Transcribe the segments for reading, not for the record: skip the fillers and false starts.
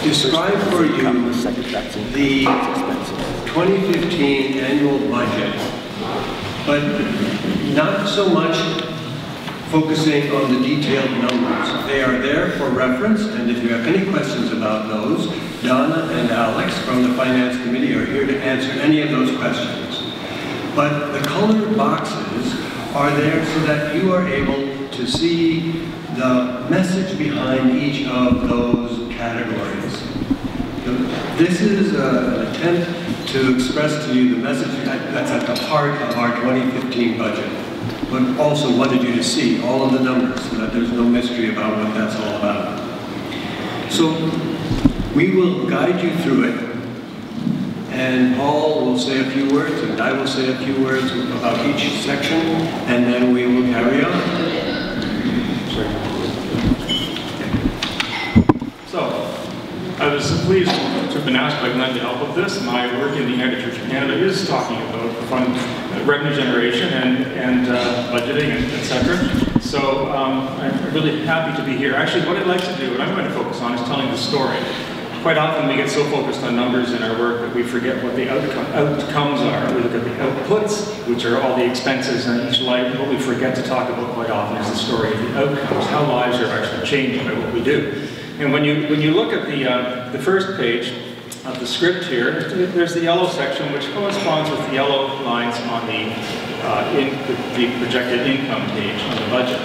describe for you the 2015 annual budget, but not so much focusing on the detailed numbers. They are there for reference, and if you have any questions about those, Donna and Alex from the Finance Committee are here to answer any of those questions. But the colored boxes are there so that you are able to see the message behind each of those categories. This is an attempt to express to you the message that's at the heart of our 2015 budget, but also wanted you to see all of the numbers so that there's no mystery about what that's all about. So we will guide you through it, and Paul will say a few words, and I will say a few words about each section, and then we will carry on. So, I was pleased to have been asked by Glenn to help with this. My work in the United Church of Canada is talking about fund revenue generation and budgeting, etc. So I'm really happy to be here. Actually, what I'd like to do, what I'm going to focus on, is telling the story. Quite often we get so focused on numbers in our work that we forget what the outcomes are. We look at the outputs, which are all the expenses in each life, and what we forget to talk about quite often is the story of the outcomes, how lives are actually changed by what we do. And when you look at the first page of the script here, there's the yellow section which corresponds with the yellow lines on the projected income page on the budget.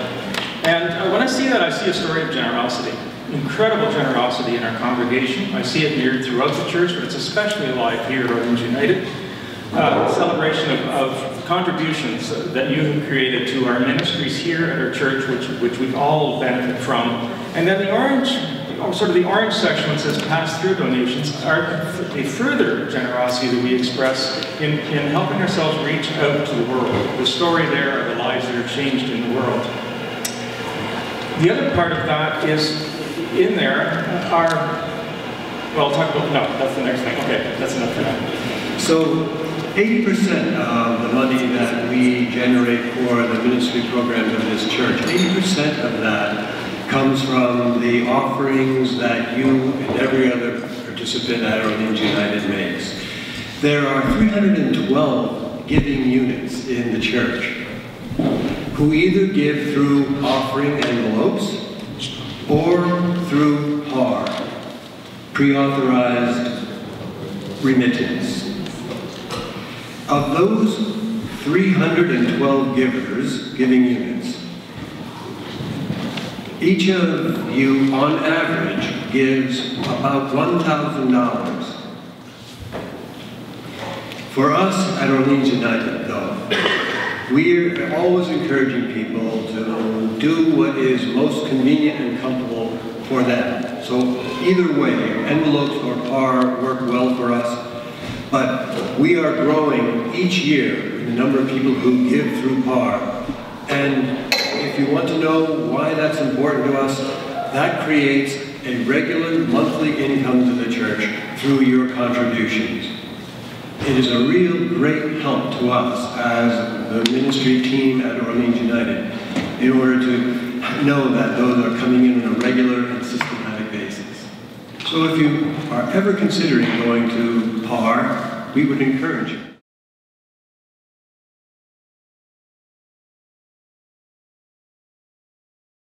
And when I see that, I see a story of generosity. Incredible generosity in our congregation. I see it mirrored throughout the church, but it's especially alive here at Orleans United. Celebration of contributions that you have created to our ministries here at our church, which we've all benefited from. And then the orange, sort of the orange section that says pass-through donations are a further generosity that we express in helping ourselves reach out to the world. The story there are the lives that are changed in the world. The other part of that is in there are, well, I'll talk about, no, that's the next thing. Okay, that's enough for now. So 80% of the money that we generate for the ministry programs of this church, 80% of that comes from the offerings that you and every other participant at Orleans United makes. There are 312 giving units in the church who either give through offering envelopes or through PAR, pre-authorized remittance. Of those 312 givers, giving units, each of you, on average, gives about $1,000. For us at Orleans United, though, we're always encouraging people to do what is most convenient and comfortable for them. So either way, envelopes or PAR work well for us, but we are growing each year in the number of people who give through PAR. And if you want to know why that's important to us, that creates a regular monthly income to the church through your contributions. It is a real great help to us as the ministry team at Orleans United in order to know that those are coming in on a regular and systematic basis. So if you are ever considering going to PAR, we would encourage you.